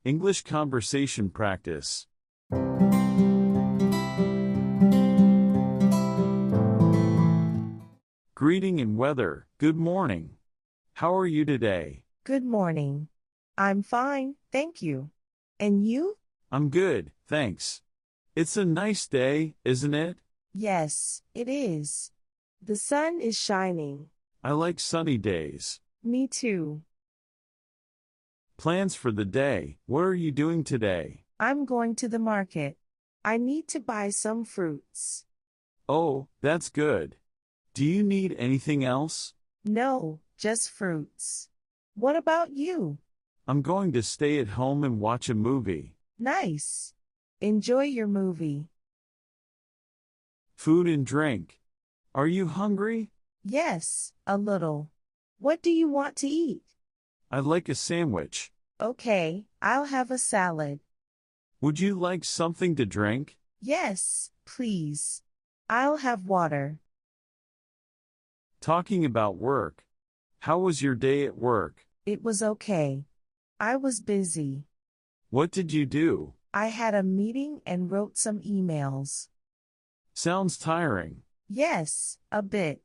English conversation practice. Greeting and weather. Good morning. How are you today? Good morning. I'm fine, thank you. And you? I'm good, thanks. It's a nice day, isn't it? Yes, it is. The sun is shining. I like sunny days. Me too. Plans for the day. What are you doing today? I'm going to the market. I need to buy some fruits. Oh, that's good. Do you need anything else? No, just fruits. What about you? I'm going to stay at home and watch a movie. Nice. Enjoy your movie. Food and drink. Are you hungry? Yes, a little. What do you want to eat? I'd like a sandwich. Okay, I'll have a salad. Would you like something to drink? Yes, please. I'll have water. Talking about work. How was your day at work? It was okay. I was busy. What did you do? I had a meeting and wrote some emails. Sounds tiring. Yes, a bit.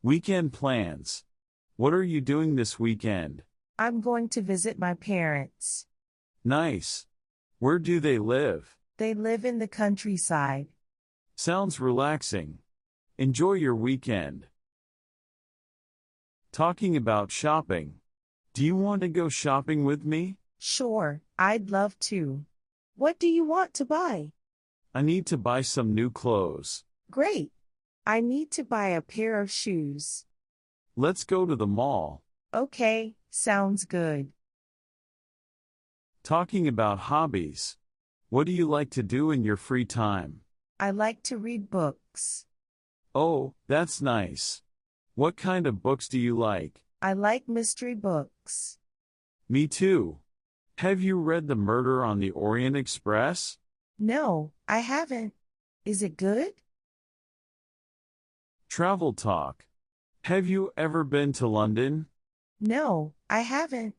Weekend plans. What are you doing this weekend? I'm going to visit my parents. Nice. Where do they live? They live in the countryside. Sounds relaxing. Enjoy your weekend. Talking about shopping. Do you want to go shopping with me? Sure, I'd love to. What do you want to buy? I need to buy some new clothes. Great. I need to buy a pair of shoes. Let's go to the mall. Okay, sounds good. Talking about hobbies. What do you like to do in your free time? I like to read books. Oh, that's nice. What kind of books do you like? I like mystery books. Me too. Have you read The Murder on the Orient Express? No, I haven't. Is it good? Travel talk. Have you ever been to London? No, I haven't.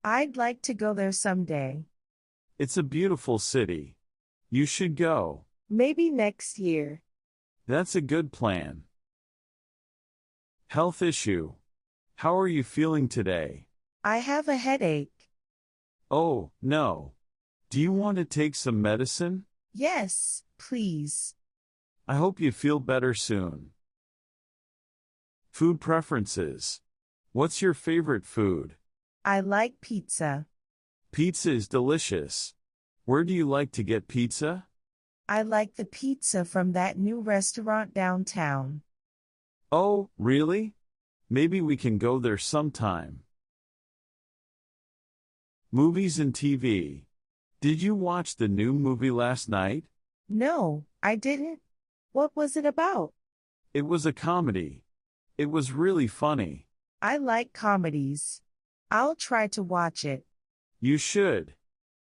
I'd like to go there someday. It's a beautiful city. You should go. Maybe next year. That's a good plan. Health issue. How are you feeling today? I have a headache. Oh, no. Do you want to take some medicine? Yes, please. I hope you feel better soon. Food preferences. What's your favorite food? I like pizza. Pizza is delicious. Where do you like to get pizza? I like the pizza from that new restaurant downtown. Oh, really? Maybe we can go there sometime. Movies and TV. Did you watch the new movie last night? No, I didn't. What was it about? It was a comedy. It was really funny. I like comedies. I'll try to watch it. You should.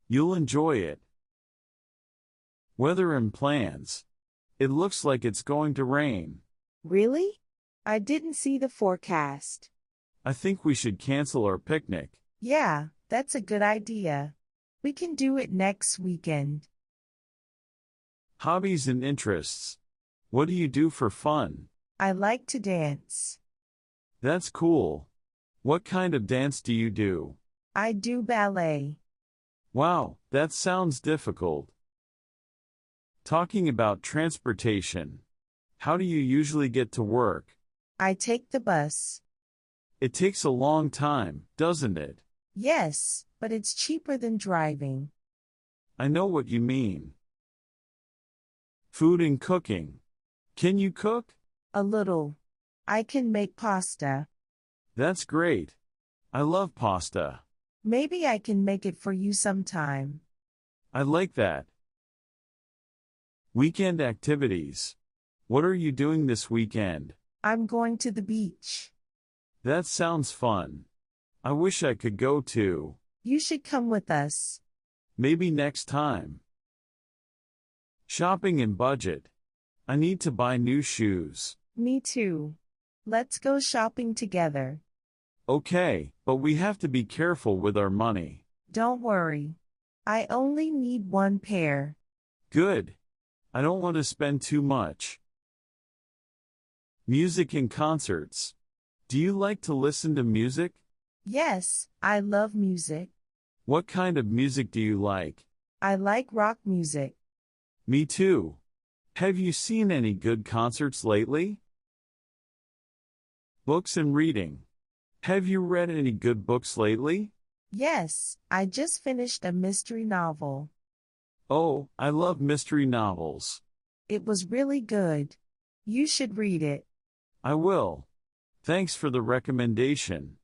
You'll enjoy it. Weather and plans. It looks like it's going to rain. Really? I didn't see the forecast. I think we should cancel our picnic. Yeah, that's a good idea. We can do it next weekend. Hobbies and interests. What do you do for fun? I like to dance. That's cool. What kind of dance do you do? I do ballet. Wow, that sounds difficult. Talking about transportation. How do you usually get to work? I take the bus. It takes a long time, doesn't it? Yes, but it's cheaper than driving. I know what you mean. Food and cooking. Can you cook? A little. I can make pasta. That's great. I love pasta. Maybe I can make it for you sometime. I like that. Weekend activities. What are you doing this weekend? I'm going to the beach. That sounds fun. I wish I could go too. You should come with us. Maybe next time. Shopping and budget. I need to buy new shoes. Me too. Let's go shopping together. Okay, but we have to be careful with our money. Don't worry. I only need one pair. Good. I don't want to spend too much. Music and concerts. Do you like to listen to music? Yes, I love music. What kind of music do you like? I like rock music. Me too. Have you seen any good concerts lately? Books and reading. Have you read any good books lately? Yes, I just finished a mystery novel. Oh, I love mystery novels. It was really good. You should read it. I will. Thanks for the recommendation.